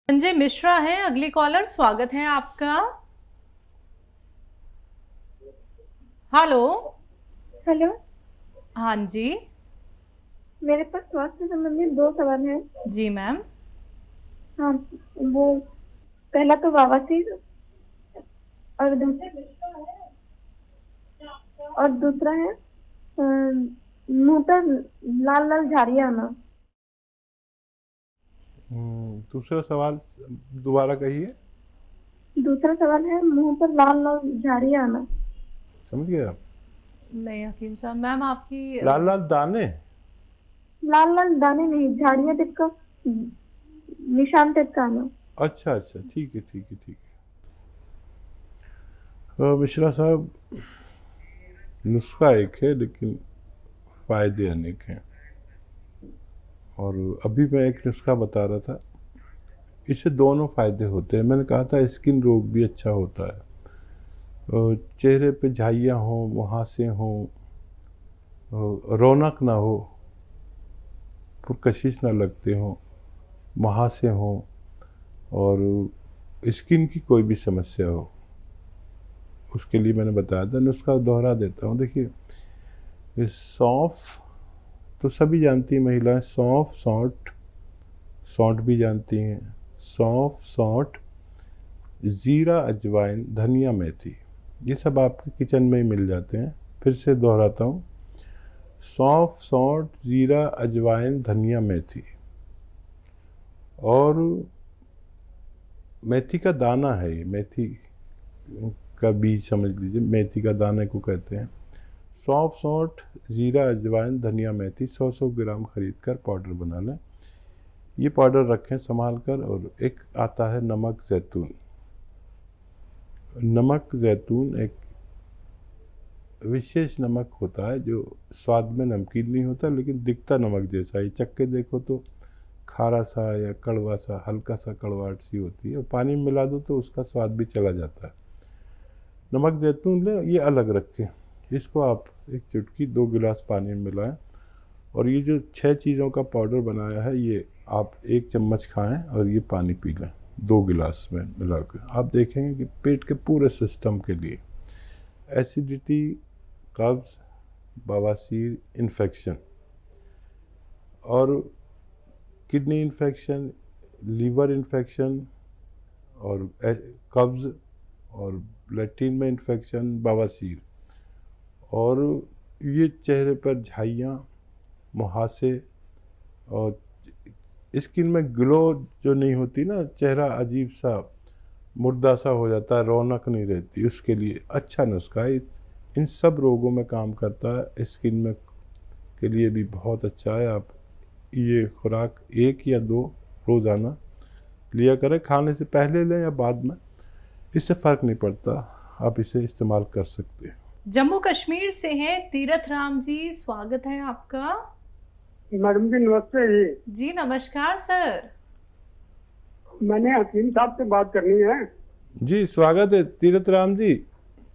संजय मिश्रा हैं अगली कॉलर। स्वागत है आपका। हेलो। हेलो। हाँ जी। मेरे पास स्वास्थ्य संबंधित 2 सवाल हैं। जी मैम। हाँ, वो पहला तो बवासीर और दूसरा है मुंह पर लाल लाल झाड़ियाँ आना। दूसरा सवाल दोबारा कहिए। दूसरा सवाल है मुंह पर लाल लाल झाड़ियाँ आना। समझ गए आप? नहीं हकीम साहब, मैम आपकी लाल लाल दाने। लाल लाल दाने नहीं, झाड़ियाँ टाइप का, निशान टाइप का आना। अच्छा अच्छा, ठीक है ठीक है ठीक है। मिश्रा साहब, नुस्खा एक है लेकिन फ़ायदे अनेक हैं। और अभी मैं एक नुस्खा बता रहा था, इससे दोनों फ़ायदे होते हैं। मैंने कहा था स्किन रोग भी अच्छा होता है। चेहरे पे झाइयाँ हों, मुहासे हों, रौनक ना हो, पुरकशिश ना लगते हों, मुहासे हों, और स्किन की कोई भी समस्या हो, उसके लिए मैंने बताया था। नुस्खा दोहरा देता हूँ। देखिए, ये सौंफ तो सभी जानती हैं महिलाएं। सौंफ, सौंठ, सौंठ भी जानती हैं। सौंफ, सौंठ, ज़ीरा, अजवाइन, धनिया, मेथी, ये सब आपके किचन में ही मिल जाते हैं। फिर से दोहराता हूँ, सौंफ, सौंठ, ज़ीरा, अजवाइन, धनिया, मेथी, और मेथी का दाना है। ये मेथी का बीज समझ लीजिए, मेथी का दाने को कहते हैं। सौंफ, सौंठ, ज़ीरा, अजवाइन, धनिया, मेथी 100-100 ग्राम खरीद कर पाउडर बना लें। ये पाउडर रखें संभाल कर। और एक आता है नमक जैतून। नमक जैतून एक विशेष नमक होता है जो स्वाद में नमकीन नहीं होता लेकिन दिखता नमक जैसा ही। चक्के देखो तो खारा सा या कड़वा सा, हल्का सा कड़वाहट सी होती है, और पानी में मिला दो तो उसका स्वाद भी चला जाता है। नमक जैतून लें, ये अलग रखें। इसको आप एक चुटकी 2 गिलास पानी में मिलाएं, और ये जो 6 चीज़ों का पाउडर बनाया है ये आप 1 चम्मच खाएं और ये पानी पी लें 2 गिलास में मिलाकर। आप देखेंगे कि पेट के पूरे सिस्टम के लिए, एसिडिटी, कब्ज़, बवासीर, इन्फेक्शन और किडनी इन्फेक्शन, लीवर इन्फेक्शन और कब्ज़ और लैट्रिन में इन्फेक्शन, बवासीर, और ये चेहरे पर झाइयाँ, मुहासे, और स्किन में ग्लो जो नहीं होती ना, चेहरा अजीब सा मुर्दा सा हो जाता है, रौनक नहीं रहती, उसके लिए अच्छा नुस्खा है। इन सब रोगों में काम करता है। स्किन में के लिए भी बहुत अच्छा है। आप ये खुराक 1 या 2 रोज़ाना लिया करें, खाने से पहले लें या बाद में, इससे फ़र्क नहीं पड़ता। आप इसे इस्तेमाल कर सकते हैं। जम्मू कश्मीर से हैं तीरथ राम जी। स्वागत है आपका। मैडम जी नमस्ते जी नमस्कार सर। मैंने हकीम साहब से बात करनी है। जी स्वागत है तीरथ राम जी,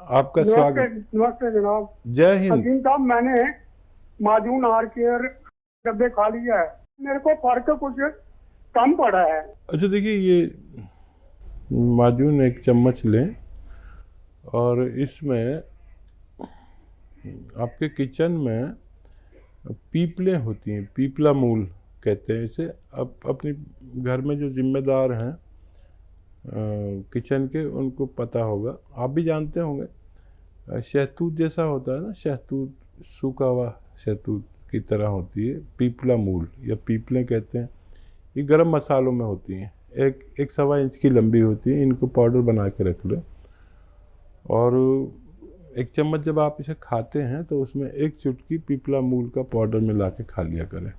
आपका नमस्ते स्वागत। नमस्ते जनाब। जय हिंद। हकीम साहब, मैंने माजून आर केयर डब्बे खा लिया है, मेरे को फर्क कुछ कम पड़ा है। अच्छा देखिए, ये माजून 1 चम्मच लें, और इसमें आपके किचन में पीपलें होती हैं, पीपला मूल कहते हैं इसे। अब अपने घर में जो जिम्मेदार हैं किचन के, उनको पता होगा, आप भी जानते होंगे। शहतूत जैसा होता है ना, शहतूत, सूखा हुआ शहतूत की तरह होती है पीपला मूल, या पीपलें कहते हैं। ये गरम मसालों में होती हैं, 1-1.25 इंच की लंबी होती है। इनको पाउडर बना के रख लें, और 1 चम्मच जब आप इसे खाते हैं तो उसमें 1 चुटकी पीपला मूल का पाउडर मिला के खा लिया करें।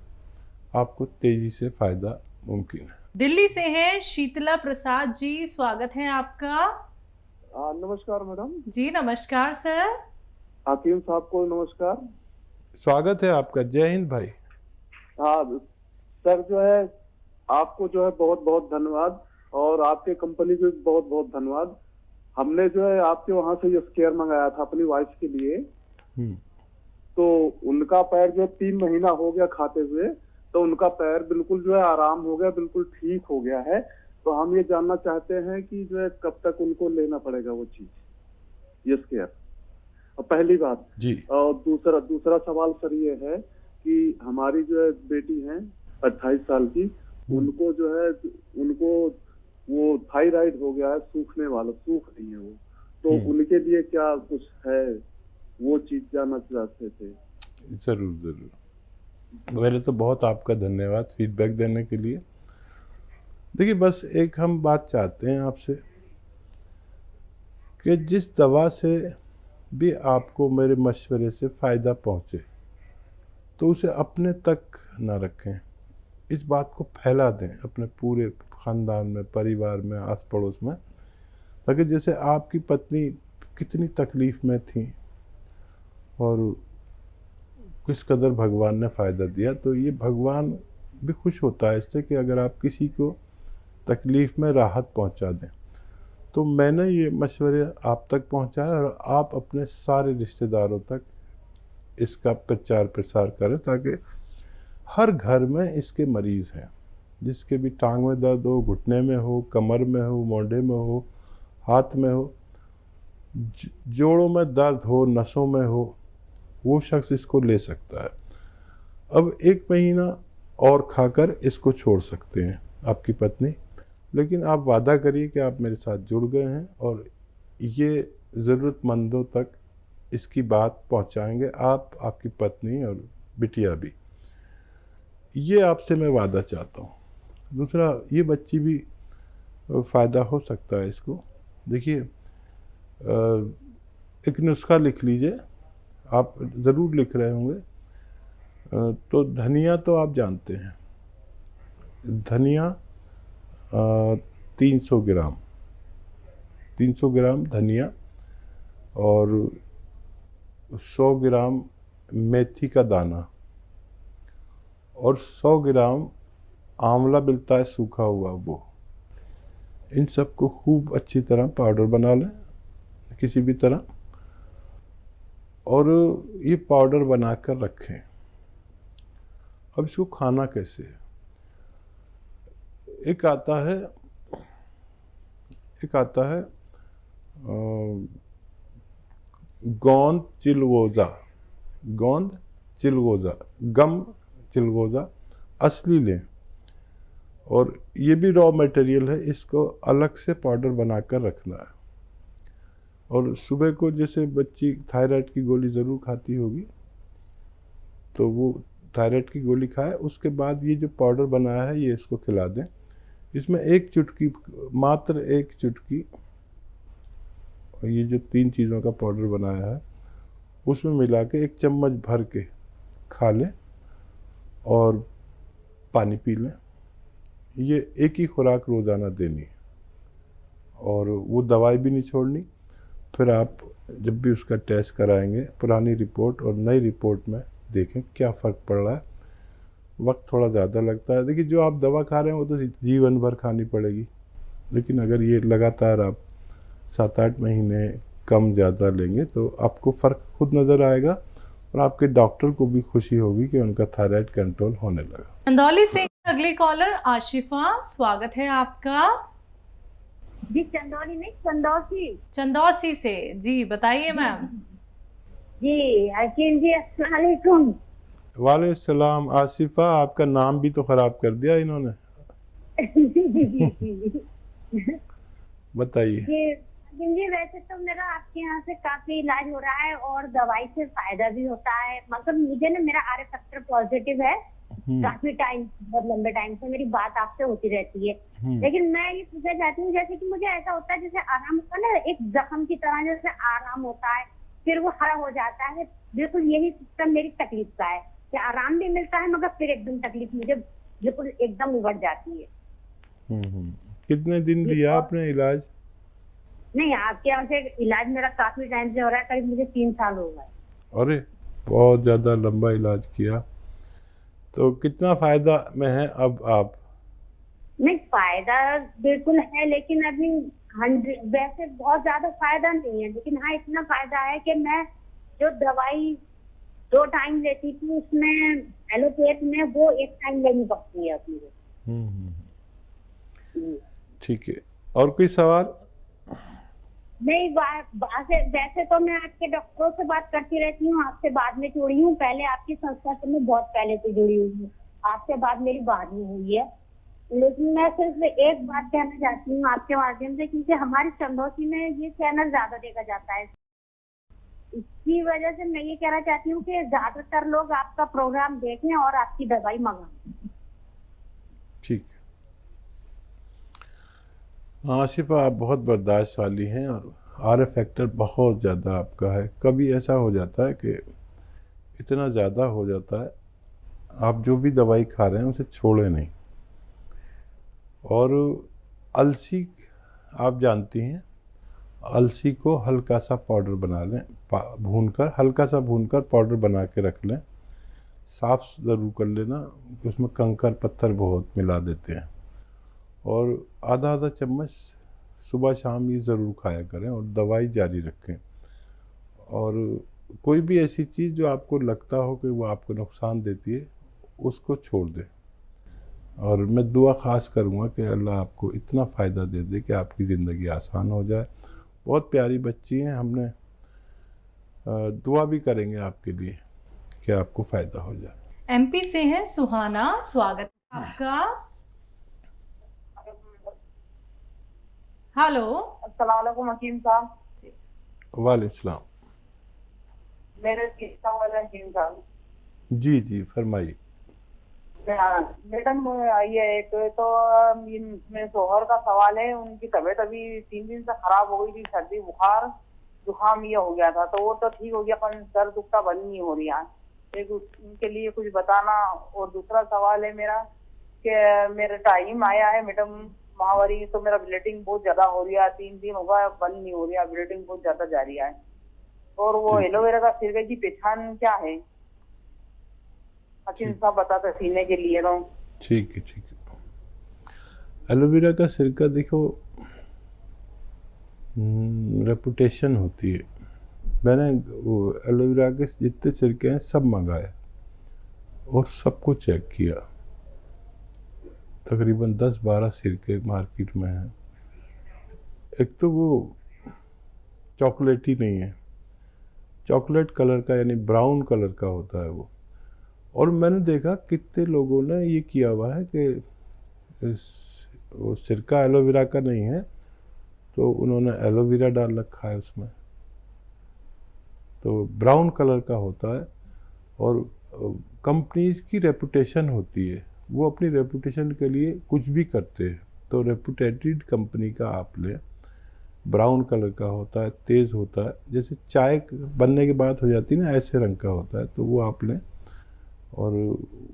आपको तेज़ी से फ़ायदा मुमकिन है। दिल्ली से हैं शीतला प्रसाद जी। स्वागत है आपका। नमस्कार मैडम। जी नमस्कार सर। हकीम साहब को नमस्कार। स्वागत है आपका। जय हिंद भाई। हाँ सर, जो है आपको जो है बहुत बहुत धन्यवाद, और आपके कंपनी को बहुत बहुत धन्यवाद। हमने जो है आपके वहां से ये स्केयर मंगाया था अपनी वाइफ के लिए, तो उनका पैर जो 3 महीना हो गया खाते हुए, तो उनका पैर बिल्कुल जो है आराम हो गया, बिल्कुल ठीक हो गया है। तो हम ये जानना चाहते हैं कि जो है कब तक उनको लेना पड़ेगा वो चीज, ये स्केयर। और पहली बात जी। और दूसरा सवाल सर ये है कि हमारी जो है बेटी है 28 साल की, उनको जो है उनको वो थायराइड हो गया है, सूखने वाला, सूख रही है वो, तो उनके लिए क्या कुछ है, वो चीज जानना चाहते थे। ज़रूर ज़रूर। पहले तो बहुत आपका धन्यवाद फीडबैक देने के लिए। देखिए, बस एक हम बात चाहते हैं आपसे कि जिस दवा से भी आपको मेरे मशवरे से फ़ायदा पहुँचे तो उसे अपने तक ना रखें, इस बात को फैला दें अपने पूरे ख़ानदान में, परिवार में, आस पड़ोस में, ताकि जैसे आपकी पत्नी कितनी तकलीफ़ में थी और किस कदर भगवान ने फ़ायदा दिया, तो ये भगवान भी खुश होता है इससे कि अगर आप किसी को तकलीफ़ में राहत पहुंचा दें। तो मैंने ये मशवरे आप तक पहुंचाया और आप अपने सारे रिश्तेदारों तक इसका प्रचार प्रसार करें ताकि हर घर में इसके मरीज़ हैं, जिसके भी टांग में दर्द हो, घुटने में हो, कमर में हो, मोढे में हो, हाथ में हो, जोड़ों में दर्द हो, नसों में हो, वो शख्स इसको ले सकता है। अब 1 महीना और खाकर इसको छोड़ सकते हैं आपकी पत्नी, लेकिन आप वादा करिए कि आप मेरे साथ जुड़ गए हैं और ये ज़रूरतमंदों तक इसकी बात पहुंचाएंगे, आप, आपकी पत्नी और बिटिया भी। ये आपसे मैं वादा चाहता हूँ। दूसरा, ये बच्ची भी फ़ायदा हो सकता है इसको। देखिए, एक नुस्खा लिख लीजिए, आप ज़रूर लिख रहे होंगे। तो धनिया तो आप जानते हैं, धनिया 300 ग्राम, 300 ग्राम धनिया और 100 ग्राम मेथी का दाना और 100 ग्राम आंवला मिलता है सूखा हुआ, वो, इन सब को खूब अच्छी तरह पाउडर बना लें किसी भी तरह, और ये पाउडर बनाकर रखें। अब इसको खाना कैसे है? एक आता है गोंद चिलगोज़ा, गम चिलगोज़ा असली लें, और ये भी रॉ मटेरियल है, इसको अलग से पाउडर बनाकर रखना है। और सुबह को जैसे बच्ची थायराइड की गोली ज़रूर खाती होगी, तो वो थायराइड की गोली खाए, उसके बाद ये जो पाउडर बनाया है ये इसको खिला दें। इसमें 1 चुटकी, मात्र 1 चुटकी, ये जो 3 चीज़ों का पाउडर बनाया है उसमें मिला के 1 चम्मच भर के खा लें और पानी पी लें। ये एक ही खुराक रोज़ाना देनी है और वो दवाई भी नहीं छोड़नी। फिर आप जब भी उसका टेस्ट कराएंगे, पुरानी रिपोर्ट और नई रिपोर्ट में देखें क्या फ़र्क पड़ रहा है। वक्त थोड़ा ज़्यादा लगता है, देखिए जो आप दवा खा रहे हैं वो तो जीवन भर खानी पड़ेगी, लेकिन अगर ये लगातार आप 7-8 महीने कम ज़्यादा लेंगे तो आपको फ़र्क खुद नज़र आएगा और आपके डॉक्टर को भी खुशी होगी कि उनका थायराइड कंट्रोल होने लगा। चंदौली से अगली कॉलर आशिफा, स्वागत है आपका। जी, चंदौली नहीं, चंदौसी से जी, बताइए मैम। जी अकील जी, अस्सलाम वालेकुम। वालेकुम सलाम। आसिफा, आपका नाम भी तो ख़राब कर दिया इन्होंने। बताइए। जी, वैसे तो मेरा आपके यहाँ से काफी इलाज हो रहा है और दवाई से फायदा भी होता है, मगर मुझे ना, मेरा आर फैक्टर पॉजिटिव है, काफी टाइम, बहुत लंबे टाइम से मेरी बात आपसे होती रहती है, लेकिन मैं ये पूछना चाहती हूँ, जैसे कि मुझे ऐसा होता है जैसे आराम होता है ना, एक जख्म की तरह जैसे आराम होता है, फिर वो हरा हो जाता है, बिल्कुल यही सिस्टम मेरी तकलीफ का है कि आराम भी मिलता है मगर फिर एकदम तकलीफ मुझे बिल्कुल एकदम उगड़ जाती है। कितने दिन लिया आपने इलाज? नहीं, आपके यहाँ से इलाज मेरा काफी टाइम से हो रहा है, करीब मुझे 3 साल हो गए। अरे, बहुत ज़्यादा लंबा इलाज किया। तो कितना फायदा में है अब आप? नहीं, फायदा बिल्कुल है, लेकिन अभी वैसे बहुत ज्यादा फायदा नहीं है, लेकिन हाँ इतना फायदा है कि मैं जो दवाई 2 टाइम लेती थी उसमें एलोपैथ में वो 1 टाइम लेनी पड़ती है अपनी। ठीक है, और कोई सवाल? नहीं, वैसे तो मैं आपके डॉक्टरों से बात करती रहती हूँ, आपसे बाद में जुड़ी हूँ। पहले आपकी संस्था से मैं बहुत पहले से जुड़ी हुई हूँ, आपसे बात मेरी बाद में हुई है। लेकिन मैं सिर्फ एक बात कहना चाहती हूँ आपके माध्यम से, क्योंकि हमारी चंदौसी में ये चैनल ज्यादा देखा जाता है, इसकी वजह से मैं ये कहना चाहती हूँ कि ज्यादातर लोग आपका प्रोग्राम देखें और आपकी दवाई मंगाएं। ठीक है। आसिफा, आप बहुत बर्दाश्त वाली हैं और आर फैक्टर बहुत ज़्यादा आपका है। कभी ऐसा हो जाता है कि इतना ज़्यादा हो जाता है, आप जो भी दवाई खा रहे हैं उसे छोड़े नहीं। और अलसी, आप जानती हैं, अलसी को हल्का सा पाउडर बना लें, भूनकर, हल्का सा भूनकर पाउडर बना के रख लें। साफ़ ज़रूर कर लेना, उसमें कंकर पत्थर बहुत मिला देते हैं। और आधा आधा चम्मच सुबह शाम ये ज़रूर खाया करें और दवाई जारी रखें। और कोई भी ऐसी चीज़ जो आपको लगता हो कि वो आपको नुकसान देती है, उसको छोड़ दें। और मैं दुआ ख़ास करूँगा कि अल्लाह आपको इतना फ़ायदा दे दे कि आपकी ज़िंदगी आसान हो जाए। बहुत प्यारी बच्ची हैं, हमने दुआ भी करेंगे आपके लिए कि आपको फ़ायदा हो जाए। एमपी से हैं सुहाना, स्वागत है आपका। हेलो, अस्सलाम वालेकुम हकीम साहब। वालेकुम सलाम। मेरे किस्सा वाला हकीम साहब। जी जी, फरमाइए। मैडम, ये एक तो मेरे शोहर का सवाल है, उनकी तबीयत अभी 3 दिन से खराब हो गई थी, सर्दी बुखार जुकाम ये हो गया था, तो वो तो ठीक हो गया, पर सर दुखता बंद नहीं हो रहा। एक उनके लिए कुछ बताना। और दूसरा सवाल है मेरा कि मेरा टाइम आया है मैडम माहवारी, तो मेरा ब्लीडिंग बहुत ज्यादा हो रही है, 3 दिन हो गया, बंद नहीं हो रहा, ब्लीडिंग बहुत ज्यादा जा रही है। और वो एलोवेरा का सिरके की पहचान क्या है? हकीम साहब बताते सीने के लिए तो। ठीक है, ठीक है। एलोवेरा का सिरका देखो, रेपुटेशन होती है। मैंने वो एलोवेरा के जितने सिरके हैं सब मंगाए और सबको चेक किया। तकरीबन 10-12 सिरके मार्केट में हैं। एक तो वो चॉकलेटी नहीं है, चॉकलेट कलर का, यानी ब्राउन कलर का होता है वो। और मैंने देखा कितने लोगों ने ये किया हुआ है कि वो सिरका एलोवेरा का नहीं है, तो उन्होंने एलोवेरा डाल रखा है उसमें। तो ब्राउन कलर का होता है। और कंपनीज की रेपुटेशन होती है, वो अपनी रेपुटेशन के लिए कुछ भी करते हैं। तो रेपुटेटेड कंपनी का आप लें, ब्राउन कलर का होता है, तेज़ होता है, जैसे चाय बनने के बाद हो जाती है ना, ऐसे रंग का होता है, तो वो आप लें और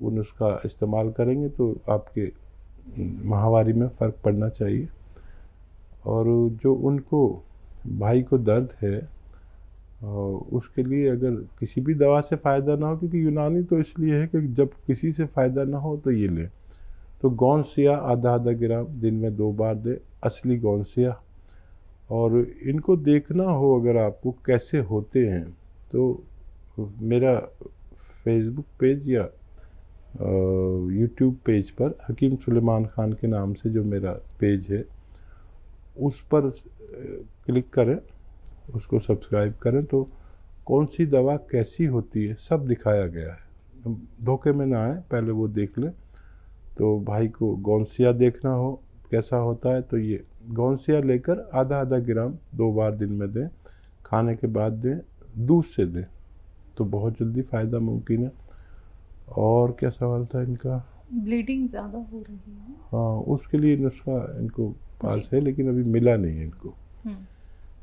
उन उसका इस्तेमाल करेंगे तो आपके माहवारी में फ़र्क पड़ना चाहिए। और जो उनको भाई को दर्द है, उसके लिए अगर किसी भी दवा से फ़ायदा ना हो, क्योंकि यूनानी तो इसलिए है कि जब किसी से फ़ायदा ना हो तो ये लें। तो गौनसिया आधा ग्राम दिन में 2 बार दें, असली गौनसिया। और इनको देखना हो अगर आपको कैसे होते हैं, तो मेरा फेसबुक पेज या यूट्यूब पेज पर हकीम सुलेमान ख़ान के नाम से जो मेरा पेज है, उस पर क्लिक करें, उसको सब्सक्राइब करें, तो कौन सी दवा कैसी होती है सब दिखाया गया है। धोखे में ना आए, पहले वो देख लें। तो भाई को गौनसिया देखना हो कैसा होता है, तो ये गौनसिया लेकर आधा ग्राम 2 बार दिन में दें, खाने के बाद दें, दूध से दें, तो बहुत जल्दी फ़ायदा मुमकिन है। और क्या सवाल था इनका? ब्लीडिंग ज़्यादा हो रही है। हाँ, उसके लिए नुस्खा इनको पास है, लेकिन अभी मिला नहीं है इनको।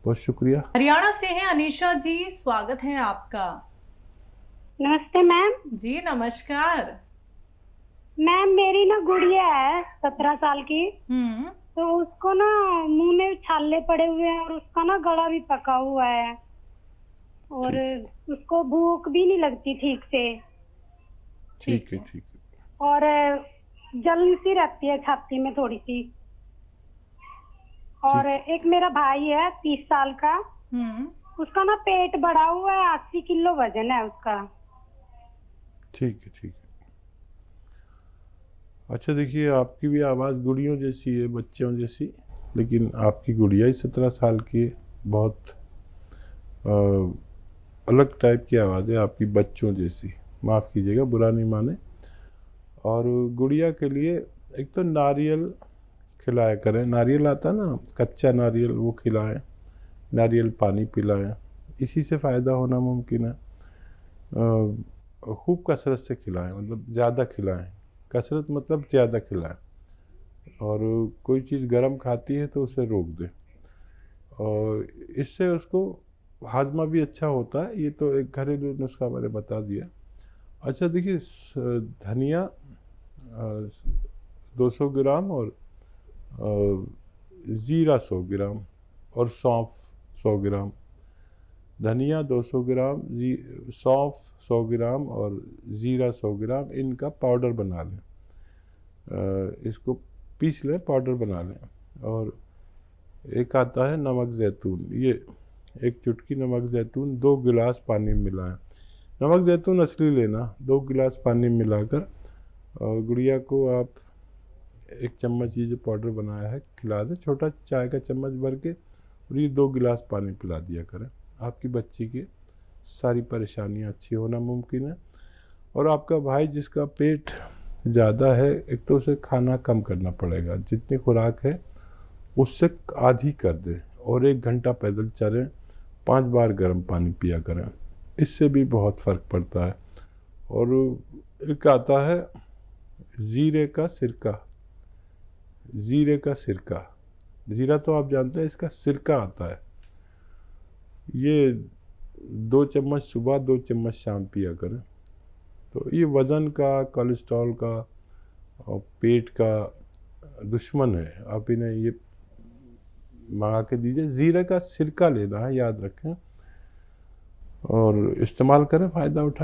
बहुत शुक्रिया। हरियाणा से हैं अनीशा जी, स्वागत है आपका। नमस्ते मैम। जी नमस्कार। मैम, मेरी ना गुड़िया है 17 साल की, तो उसको ना मुंह में छाले पड़े हुए हैं और उसका ना गला भी पका हुआ है और उसको भूख भी नहीं लगती ठीक से। ठीक है, ठीक है। और जलन सी रहती है छाती में थोड़ी सी। और एक मेरा भाई है 30 साल का, उसका ना पेट बढ़ा हुआ है, 80 किलो वजन है उसका। ठीक है, ठीक है। अच्छा देखिए, आपकी भी आवाज़ गुड़ियों जैसी है, बच्चों जैसी, लेकिन आपकी गुड़िया ही 17 साल की है। बहुत अलग टाइप की आवाज़ है आपकी, बच्चों जैसी। माफ़ कीजिएगा, बुरा नहीं माने। और गुड़िया के लिए एक तो नारियल खिलाया करें। नारियल आता है ना, कच्चा नारियल, वो खिलाएं। नारियल पानी पिलाएं, इसी से फ़ायदा होना मुमकिन है। खूब कसरत से खिलाएं, मतलब ज़्यादा खिलाएं। कसरत मतलब ज़्यादा खिलाएं। और कोई चीज़ गर्म खाती है तो उसे रोक दें, और इससे उसको हाजमा भी अच्छा होता है। ये तो एक घरेलू नुस्खा मैंने बता दिया। अच्छा देखिए, धनिया 200 ग्राम और ज़ीरा 100 ग्राम और सौंफ 100 ग्राम। धनिया 200 ग्राम, सौंफ 100 ग्राम और ज़ीरा 100 ग्राम, इनका पाउडर बना लें। इसको पीस लें, पाउडर बना लें। और एक आता है नमक ज़ैतून, ये एक चुटकी नमक ज़ैतून 2 गिलास पानी में मिलाएं। नमक ज़ैतून असली लेना। 2 गिलास पानी में मिलाकर और गुड़िया को आप 1 चम्मच ये जो पाउडर बनाया है खिला दें, छोटा चाय का चम्मच भर के, और ये 2 गिलास पानी पिला दिया करें। आपकी बच्ची की सारी परेशानियां अच्छी होना मुमकिन है। और आपका भाई जिसका पेट ज़्यादा है, एक तो उसे खाना कम करना पड़ेगा। जितनी खुराक है उससे आधी कर दें, और 1 घंटा पैदल चलें, 5 बार गर्म पानी पिया करें। इससे भी बहुत फ़र्क पड़ता है। और एक आता है ज़ीरे का सिरका। ज़ीरे का सिरका, ज़ीरा तो आप जानते हैं, इसका सिरका आता है। ये 2 चम्मच सुबह, 2 चम्मच शाम पिया करें। तो ये वज़न का, कोलेस्ट्रॉल का और पेट का दुश्मन है। आप इन्हें ये मंगा के दीजिए। ज़ीरे का सिरका लेना है, याद रखें, और इस्तेमाल करें, फ़ायदा उठाएं।